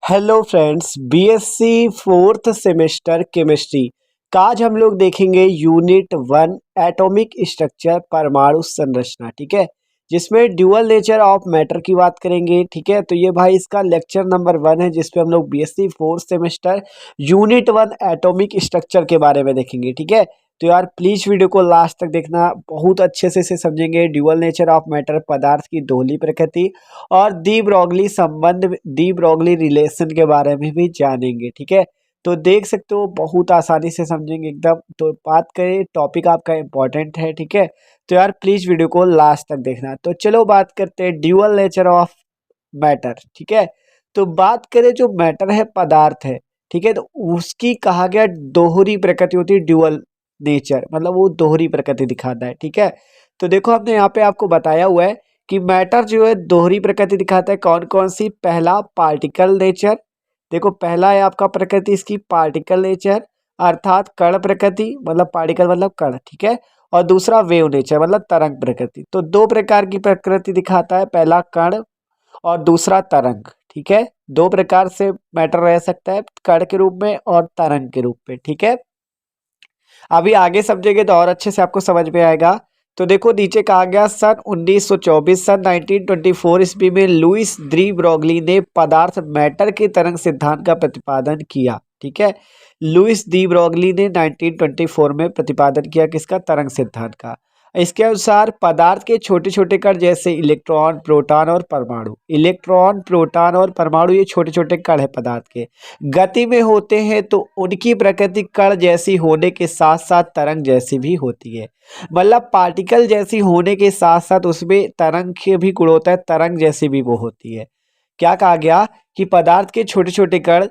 Hello friends, BSc fourth semester chemistry का आज हम लोग देखेंगे यूनिट 1 एटॉमिक स्ट्रक्चर परमाणु संरचना। ठीक है, जिसमें ड्यूअल नेचर ऑफ मैटर की बात करेंगे। ठीक है, तो ये भाई इसका लेक्चर नंबर 1 है जिसपे हम लोग BSc fourth semester unit 1 atomic structure के बारे में देखेंगे। ठीक है, तो यार प्लीज वीडियो को लास्ट तक देखना, बहुत अच्छे से इसे समझेंगे। ड्यूअल नेचर ऑफ मैटर, पदार्थ की दोहरी प्रकृति और दी ब्रॉगली संबंध, दी ब्रॉगली रिलेशन के बारे में भी जानेंगे। ठीक है, तो देख सकते हो बहुत आसानी से समझेंगे एकदम। तो बात करें, टॉपिक आपका इम्पोर्टेंट है। ठीक है, तो यार प्लीज वीडियो को लास्ट तक देखना। तो चलो बात करते हैं ड्यूअल नेचर ऑफ मैटर। ठीक है, तो बात करें जो मैटर है, पदार्थ है। ठीक है, तो उसकी कहा गया दोहरी प्रकृति होती है, ड्यूअल नेचर मतलब वो दोहरी प्रकृति दिखाता है। ठीक है, तो देखो हमने यहाँ पे आपको बताया हुआ है कि मैटर जो है दोहरी प्रकृति दिखाता है। कौन कौन सी? पहला पार्टिकल नेचर, देखो पहला है आपका प्रकृति इसकी पार्टिकल नेचर अर्थात कण प्रकृति, मतलब पार्टिकल मतलब कण। ठीक है, और दूसरा वेव नेचर मतलब तरंग प्रकृति। तो दो प्रकार की प्रकृति दिखाता है, पहला कण और दूसरा तरंग। ठीक है, दो प्रकार से मैटर रह सकता है, कण के रूप में और तरंग के रूप में। ठीक है, अभी आगे समझेंगे तो और अच्छे से आपको समझ में आएगा। तो देखो नीचे कहा गया सन 1924, सन 1924 ईस्वी में लुइस दी ब्रॉगली ने पदार्थ मैटर के तरंग सिद्धांत का प्रतिपादन किया। ठीक है, लुइस दी ब्रॉगली ने 1924 में प्रतिपादन किया किसका? तरंग सिद्धांत का। इसके अनुसार पदार्थ के छोटे छोटे कण जैसे इलेक्ट्रॉन, प्रोटॉन और परमाणु, इलेक्ट्रॉन, प्रोटॉन और परमाणु ये छोटे छोटे कण है पदार्थ के, गति में होते हैं तो उनकी प्रकृति कण जैसी होने के साथ साथ तरंग जैसी भी होती है। मतलब पार्टिकल जैसी होने के साथ साथ उसमें तरंग के भी गुण होता है, तरंग जैसी भी वो होती है। क्या कहा गया कि पदार्थ के छोटे छोटे कण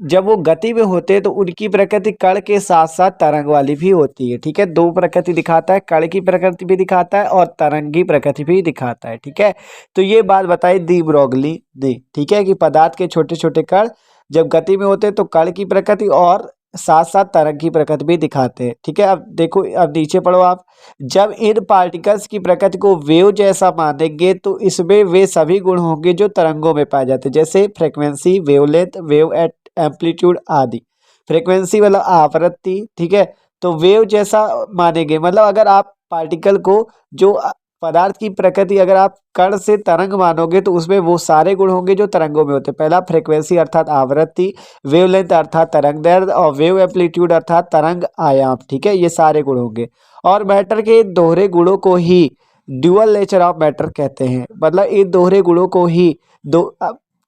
जब वो गति में होते हैं तो उनकी प्रकृति कण के साथ साथ तरंग वाली भी होती है। ठीक है, दो प्रकृति दिखाता है, कण की प्रकृति भी दिखाता है और तरंग की प्रकृति भी दिखाता है। ठीक है, तो ये बात बताई दी ब्रॉगली ने। ठीक है, कि पदार्थ के छोटे छोटे कण जब गति में होते हैं तो कण की प्रकृति और साथ साथ तरंग की प्रकृति भी दिखाते हैं। ठीक है, अब देखो, अब नीचे पढ़ो आप। जब इन पार्टिकल्स की प्रकृति को वेव जैसा मानेंगे तो इसमें वे सभी गुण होंगे जो तरंगों में पाए जाते हैं, जैसे फ्रीक्वेंसी, वेवलेंथ, वेव एम्पलीट्यूड आदि। फ्रीक्वेंसी मतलब आवृत्ति। ठीक है, तो वेव जैसा मानेंगे मतलब अगर आप पार्टिकल को जो पदार्थ की प्रकृति अगर आप कण से तरंग मानोगे तो उसमें वो सारे गुण होंगे जो तरंगों में होते हैं। पहला फ्रीक्वेंसी अर्थात आवृत्ति, वेवलेंथ अर्थात तरंग दैर्ध्य और वेव एम्पलीट्यूड अर्थात तरंग आयाम। ठीक है, ये सारे गुण होंगे। और मैटर के दोहरे गुणों को ही ड्यूअल नेचर ऑफ मैटर कहते हैं। मतलब इन दोहरे गुणों को ही दो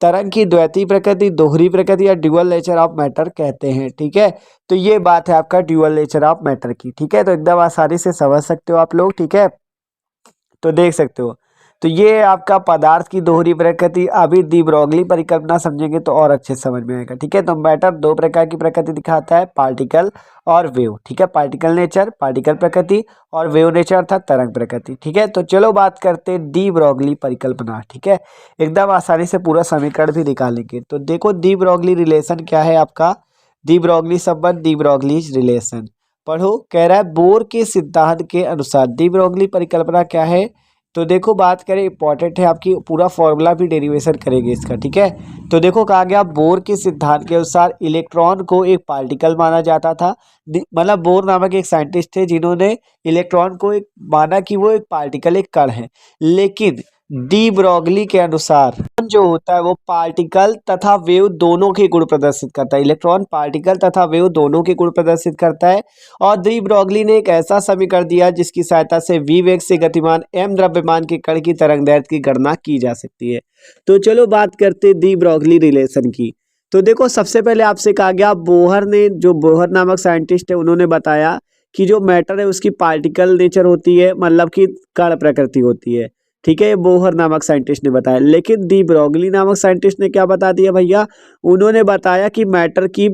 तरंग की द्वैतीय प्रकृति, दोहरी प्रकृति या ड्यूअल नेचर ऑफ मैटर कहते हैं। ठीक है, तो ये बात है आपका ड्यूअल नेचर ऑफ मैटर की। ठीक है, तो एकदम आसानी से समझ सकते हो आप लोग। ठीक है, तो देख सकते हो, तो ये आपका पदार्थ की दोहरी प्रकृति। अभी दी ब्रॉगली परिकल्पना समझेंगे तो और अच्छे समझ में आएगा। ठीक है, तो मैटर दो प्रकार की प्रकृति दिखाता है, पार्टिकल और वेव। ठीक है, पार्टिकल नेचर, पार्टिकल प्रकृति, और वेव नेचर अर्थात तरंग प्रकृति। ठीक है, तो चलो बात करते हैं दी ब्रॉगली परिकल्पना। ठीक है, एकदम आसानी से पूरा समीकरण भी निकालेंगे। तो देखो दी ब्रॉगली रिलेशन क्या है आपका, दी ब्रॉगली संबंध, दी ब्रॉगली रिलेशन पढ़ो। कह रहा है बोर के सिद्धांत के अनुसार दी ब्रॉगली परिकल्पना क्या है। तो देखो बात करें, इंपॉर्टेंट है आपकी, पूरा फॉर्मूला भी डेरिवेशन करेंगे इसका। ठीक है, तो देखो कहा गया बोर के सिद्धांत के अनुसार इलेक्ट्रॉन को एक पार्टिकल माना जाता था। मतलब बोर नामक एक साइंटिस्ट थे जिन्होंने इलेक्ट्रॉन को एक माना कि वो एक पार्टिकल, एक कण है। लेकिन डी ब्रॉगली के अनुसार जो होता है वो पार्टिकल तथा वेव दोनों के गुण प्रदर्शित करता है। इलेक्ट्रॉन पार्टिकल तथा वेव दोनों के गुण प्रदर्शित करता है। और दी ब्रॉगली ने एक ऐसा समीकरण दिया जिसकी सहायता से v वेग से गतिमान m द्रव्यमान के कण की तरंगदैर्ध्य की गणना की जा सकती है। तो चलो बात करते हैं दी ब्रॉगली रिलेशन की। तो देखो सबसे पहले आपसे कहा गया, बोहर ने, जो बोहर नामक साइंटिस्ट है, उन्होंने बताया कि जो मैटर है उसकी पार्टिकल नेचर होती है, मतलब कि कण प्रकृति होती है। ठीक है, ये बोहर नामक साइंटिस्ट ने बताया। लेकिन दी ब्रॉगली नामक साइंटिस्ट ने क्या बता दिया भैया, उन्होंने बताया कि मैटर की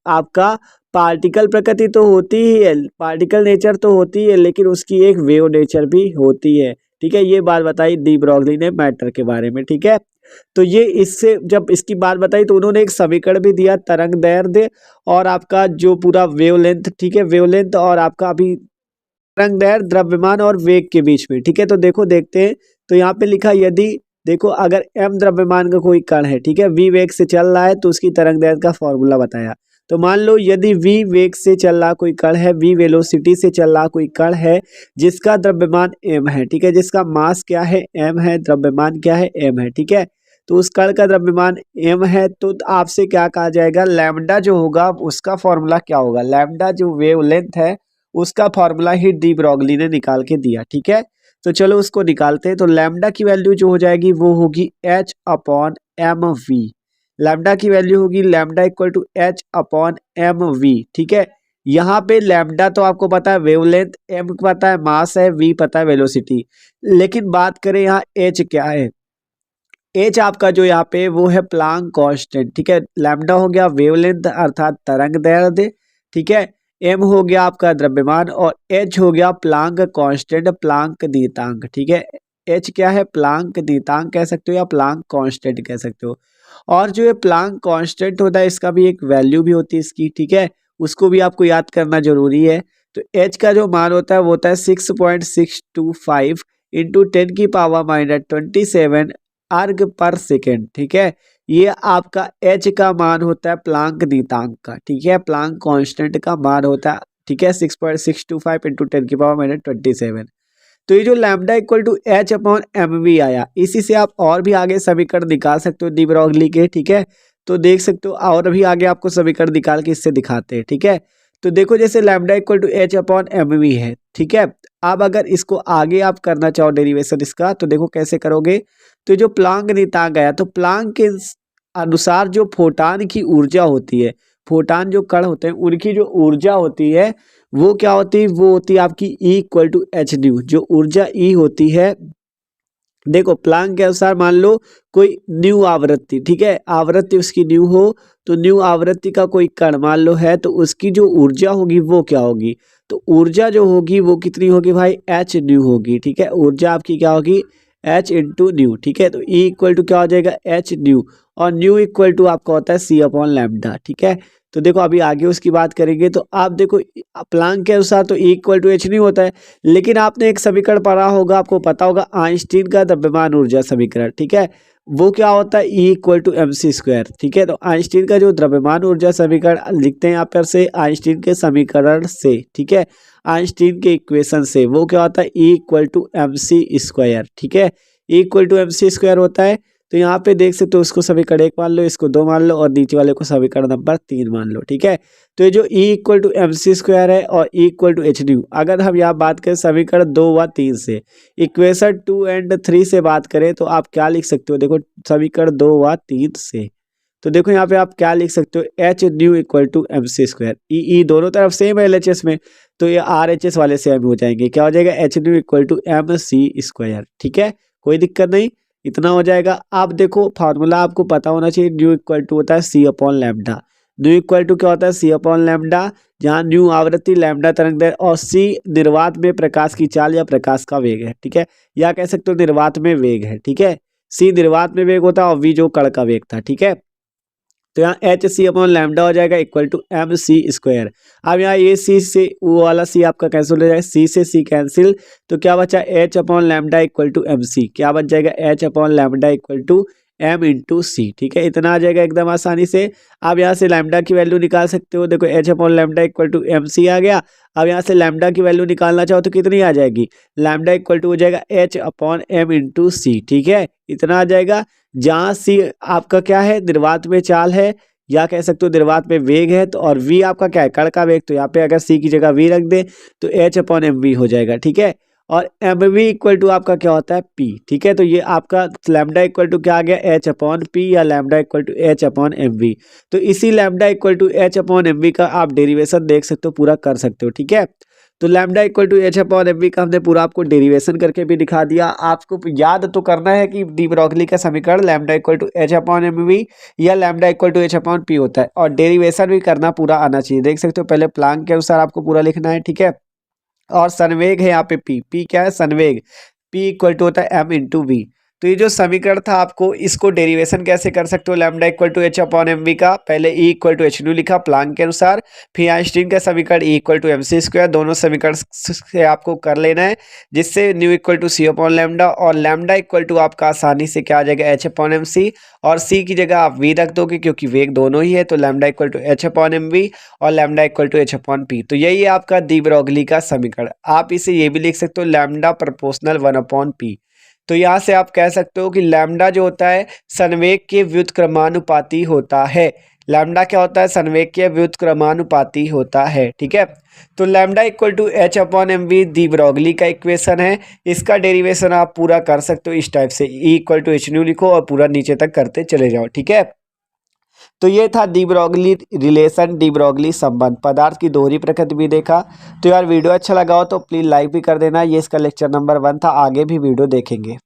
आपका पार्टिकल प्रकृति तो होती ही है, पार्टिकल नेचर तो होती है, लेकिन उसकी एक वेव नेचर भी होती है। ठीक है, ये बात बताई दी ब्रॉगली ने मैटर के बारे में। ठीक है, तो ये इससे जब इसकी बात बताई तो उन्होंने एक समीकरण भी दिया, तरंग दैर्ध्य और आपका जो पूरा वेवलेंथ। ठीक है, वेवलेंथ और आपका अभी तरंग दैर्ध्य द्रव्यमान और वेग के बीच में। ठीक है, तो देखो देखते हैं। तो यहाँ पे लिखा, यदि देखो अगर m द्रव्यमान का कोई कण है, ठीक है, v वेग से चल रहा है तो उसकी तरंग दैर्घ्य का फॉर्मूला बताया। तो मान लो यदि v वेग से चल रहा कोई कण है, v वेलोसिटी से चल रहा कोई कण है जिसका द्रव्यमान m है, ठीक है, जिसका मास क्या है m है, द्रव्यमान क्या है m है, ठीक है, तो उस कण का द्रव्यमान m है, तो आपसे क्या कहा जाएगा, लैम्डा जो होगा उसका फॉर्मूला क्या होगा, लैम्डा जो वेवलेंथ है उसका फॉर्मूला ही डी ब्रॉगली ने निकाल के दिया, ठीक है। तो चलो उसको निकालते हैं। तो लैम्डा की वैल्यू जो हो जाएगी वो होगी h upon M v. Lambda की वैल्यू होगी lambda equal to h upon M v, ठीक है। यहाँ पे लैम्डा तो आपको पता है वेवलेंथ, m पता है मास है, v पता है वेलोसिटी, लेकिन बात करें यहाँ h क्या है, h आपका जो यहाँ पे वो है प्लांक कांस्टेंट, ठीक है। लैम्डा हो गया वेवलेंथ अर्थात तरंग दैर्घ्य, ठीक है। m हो गया आपका द्रव्यमान और h हो गया प्लांक कांस्टेंट, प्लांक नियतांक, ठीक है। h क्या है, प्लांक नियतांक कह सकते हो या प्लांक कांस्टेंट कह सकते हो। और जो ये प्लांक कांस्टेंट होता है इसका भी एक वैल्यू भी होती है इसकी, ठीक है, उसको भी आपको याद करना जरूरी है। तो h का जो मान होता है वो होता है 6.625 इंटू 10⁻27 अर्ग पर सेकेंड, ठीक है। ये आपका h का मान होता है प्लांक नियतांक का, ठीक है, प्लांक कांस्टेंट का मान होता है, ठीक है, 6.625 इंटू 10⁻27। तो ये जो lambda equal to h upon M v आया, इसी से आप और भी आगे समीकरण निकाल सकते हो डी ब्रॉगली के, ठीक है। तो देख सकते हो और भी आगे आपको समीकरण निकाल के इससे दिखाते हैं, ठीक है। तो देखो जैसे lambda equal to h upon M v है, ठीक है। अब अगर इसको आगे आप करना चाहो डेरिवेशन इसका, तो देखो कैसे करोगे। तो जो प्लांक नियतांक आया, तो प्लांक के अनुसार जो फोटान की ऊर्जा होती है, फोटान जो कण होते हैं उनकी जो ऊर्जा होती है वो क्या होती है, वो होती है आपकी E equal to h nu. जो ऊर्जा E होती है, देखो प्लांक के अनुसार मान लो कोई न्यू आवृत्ति, ठीक है, आवृत्ति उसकी न्यू हो, तो न्यू आवृत्ति का कोई कण मान लो है, तो उसकी जो ऊर्जा होगी वो क्या होगी, तो ऊर्जा जो होगी वो कितनी होगी भाई, एच न्यू होगी, ठीक है। ऊर्जा आपकी क्या होगी, एच इंटू न्यू, ठीक है। तो ई इक्वल टू क्या हो जाएगा, एच न्यू, और न्यू इक्वल टू आपका होता है सी अपॉन लैम्डा, ठीक है। तो देखो अभी आगे उसकी बात करेंगे। तो आप देखो प्लांक के अनुसार तो ई इक्वल टू एच नहीं होता है, लेकिन आपने एक समीकरण पढ़ा होगा, आपको पता होगा आइंस्टीन का द्रव्यमान ऊर्जा समीकरण, ठीक है, वो क्या होता है, E equal to M C square, ठीक है। तो आइंस्टीन का जो द्रव्यमान ऊर्जा समीकरण लिखते हैं यहाँ पर से आइंस्टीन के समीकरण से, ठीक है, आइंस्टीन के इक्वेशन से, वो क्या होता है, E equal to M C square, ठीक है, E equal to M C square होता है। तो यहाँ पे देख सकते हो उसको समीकरण 1 मान लो, इसको 2 मान लो और नीचे वाले को समीकरण नंबर 3 मान लो, ठीक है। तो ये जो E equal to M C square है और E equal to h nu, अगर हम यहाँ बात करें समीकरण 2 व 3 से, इक्वेशन 2 एंड 3 से बात करें तो आप क्या लिख सकते हो, देखो समीकरण 2 व 3 से, तो देखो यहाँ पे आप क्या लिख सकते हो, H nu equal to M C square, E दोनों तरफ सेम है LHS में, तो ये RHS वाले सेम हो जाएंगे, क्या हो जाएगा, h nu equal to M C square, ठीक है, कोई दिक्कत नहीं, इतना हो जाएगा। आप देखो फार्मूला आपको पता होना चाहिए, न्यू इक्वल टू होता है C upon lambda, nu equal to क्या होता है, सी अपॉन लैम्डा, जहाँ न्यू आवृत्ति, लैम्डा तरंग दैर्घ्य और सी निर्वात में प्रकाश की चाल या प्रकाश का वेग है, ठीक है, या कह सकते हो निर्वात में वेग है, ठीक है। सी निर्वात में वेग होता है और वी जो कण का वेग था, ठीक है। तो यहाँ एच सी अपॉन लैम्डा हो जाएगा equal to M C square. अब यहाँ ये सी से वो वाला सी आपका कैंसिल हो जाएगा, सी से सी कैंसिल, तो क्या बचा, H upon lambda equal to M C, क्या बच जाएगा, H upon lambda equal to M into C, ठीक है, इतना आ जाएगा एकदम आसानी से। आप यहाँ से लैम्डा की वैल्यू निकाल सकते हो, देखो H upon lambda equal to M C आ गया। अब यहाँ से लैम्डा की वैल्यू निकालना चाहो तो कितनी आ जाएगी, लैम्डा इक्वल टू हो जाएगा H upon M into C, ठीक है, इतना आ जाएगा। जहाँ सी आपका क्या है, निर्वात में चाल है या कह सकते हो निर्वात में वेग है, तो और v आपका क्या है, कण का वेग, तो यहाँ पे अगर c की जगह v रख दे तो h अपॉन एम वी हो जाएगा, ठीक है। और एम वी इक्वल टू आपका क्या होता है p, ठीक है। तो ये आपका लैम्डा इक्वल टू क्या आ गया, h अपॉन p या lambda equal to h upon M v. तो इसी lambda equal to h upon M v का आप डेरिवेशन देख सकते हो, पूरा कर सकते हो, ठीक है। तो lambda equal to H upon M v का हमने पूरा आपको डेरिवेशन करके भी दिखा दिया। आपको याद तो करना है कि डी ब्रॉगली का समीकरण lambda equal to H upon M V या lambda equal to H upon P होता है, और डेरिवेशन भी करना पूरा आना चाहिए। देख सकते हो पहले प्लांक के अनुसार आपको पूरा लिखना है, ठीक है। और संवेग है यहाँ पे पी क्या है, संवेग, पी इक्वल टू होता है एम इंटू वी। तो ये जो समीकरण था आपको इसको डेरिवेशन कैसे कर सकते हो, lambda equal to H upon M v का पहले E equal to h nu लिखा प्लांक के अनुसार, फिर आइंस्टीन का समीकरण E equal to M C square, दोनों समीकरण से आपको कर लेना है, जिससे nu equal to c upon lambda, और लैम्डा इक्वल टू आपका आसानी से क्या आ जाएगा एच अपॉन एम सी, और सी की जगह आप वी रख दोगे क्योंकि वेग दोनों ही है, तो lambda equal to H upon M V और lambda equal to H upon P. तो यही है आपका डी ब्रोगली का समीकरण। आप इसे ये भी लिख सकते हो लैम्डा प्रोपोर्शनल 1 अपॉन पी। तो यहाँ से आप कह सकते हो कि लैम्डा जो होता है संवेग के व्युत्क्रमानुपाती होता है। लैम्डा क्या होता है, संवेग के व्युत्क्रमानुपाती होता है, ठीक है। तो lambda equal to H upon M v de Broglie का इक्वेशन है। इसका डेरिवेशन आप पूरा कर सकते हो इस टाइप से, E equal to h nu लिखो और पूरा नीचे तक करते चले जाओ, ठीक है। तो ये था de Broglie relation, de Broglie संबंध, पदार्थ की दोहरी प्रकृति भी देखा। तो यार वीडियो अच्छा लगा हो तो प्लीज़ लाइक भी कर देना। ये इसका लेक्चर नंबर 1 था, आगे भी वीडियो देखेंगे।